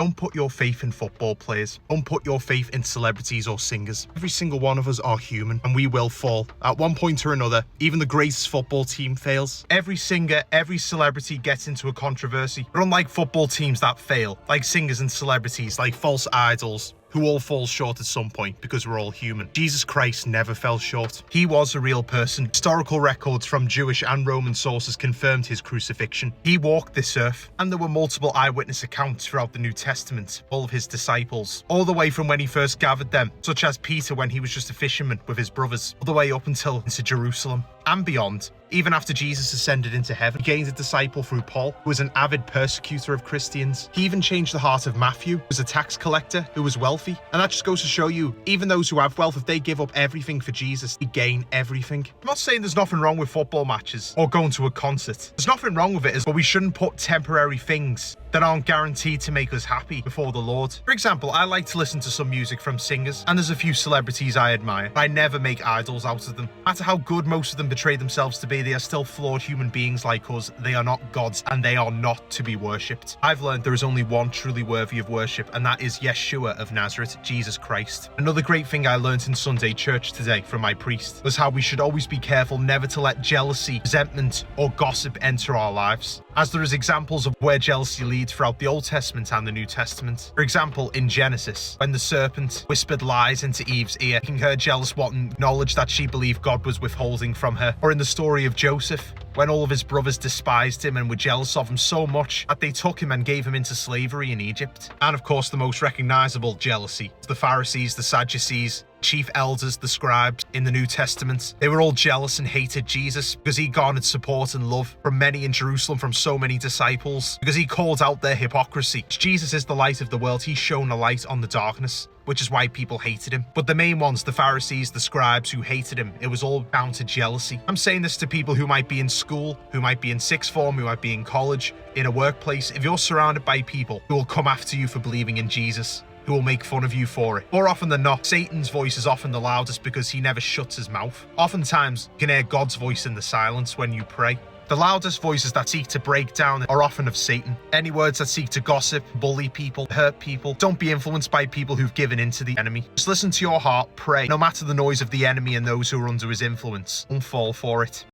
Don't put your faith in football players. Don't put your faith in celebrities or singers. Every single one of us are human and we will fall. At one point or another, even the greatest football team fails. Every singer, every celebrity gets into a controversy. But unlike football teams that fail, like singers and celebrities, like false idols, who all fall short at some point because we're all human, Jesus Christ never fell short. He was a real person. Historical records from Jewish and Roman sources confirmed his crucifixion. He walked this earth, and there were multiple eyewitness accounts throughout the New Testament, all of his disciples, all the way from when he first gathered them, such as Peter when he was just a fisherman with his brothers, all the way up until into Jerusalem and beyond. Even after Jesus ascended into heaven, he gained a disciple through Paul, who was an avid persecutor of Christians. He even changed the heart of Matthew, who was a tax collector who was wealthy. And that just goes to show you, even those who have wealth, if they give up everything for Jesus, they gain everything. I'm not saying there's nothing wrong with football matches or going to a concert. There's nothing wrong with it, but we shouldn't put temporary things that aren't guaranteed to make us happy before the Lord. For example, I like to listen to some music from singers, and there's a few celebrities I admire, but I never make idols out of them. No matter how good most of them betray themselves to be, they are still flawed human beings like us. They are not gods, and they are not to be worshipped. I've learned there is only one truly worthy of worship, and that is Yeshua of Nazareth, Jesus Christ. Another great thing I learned in Sunday church today from my priest was how we should always be careful never to let jealousy, resentment, or gossip enter our lives, as there is examples of where jealousy leads throughout the Old Testament and the New Testament. For example, in Genesis, when the serpent whispered lies into Eve's ear, making her jealous wanting knowledge that she believed God was withholding from her. Or in the story of Joseph, when all of his brothers despised him and were jealous of him so much that they took him and gave him into slavery in Egypt. And of course, the most recognizable jealousy, the Pharisees, the Sadducees, chief elders, the scribes in the New Testament. They were all jealous and hated Jesus because he garnered support and love from many in Jerusalem, from so many disciples, because he called out their hypocrisy. Jesus is the light of the world. He shone a light on the darkness, which is why people hated him. But the main ones, the Pharisees, the scribes who hated him, it was all down to jealousy. I'm saying this to people who might be in school, who might be in sixth form, who might be in college, in a workplace. If you're surrounded by people who will come after you for believing in Jesus, who will make fun of you for it, more often than not, Satan's voice is often the loudest because he never shuts his mouth. Oftentimes, you can hear God's voice in the silence when you pray. The loudest voices that seek to break down are often of Satan. Any words that seek to gossip, bully people, hurt people, don't be influenced by people who've given in to the enemy. Just listen to your heart, pray. No matter the noise of the enemy and those who are under his influence, don't fall for it.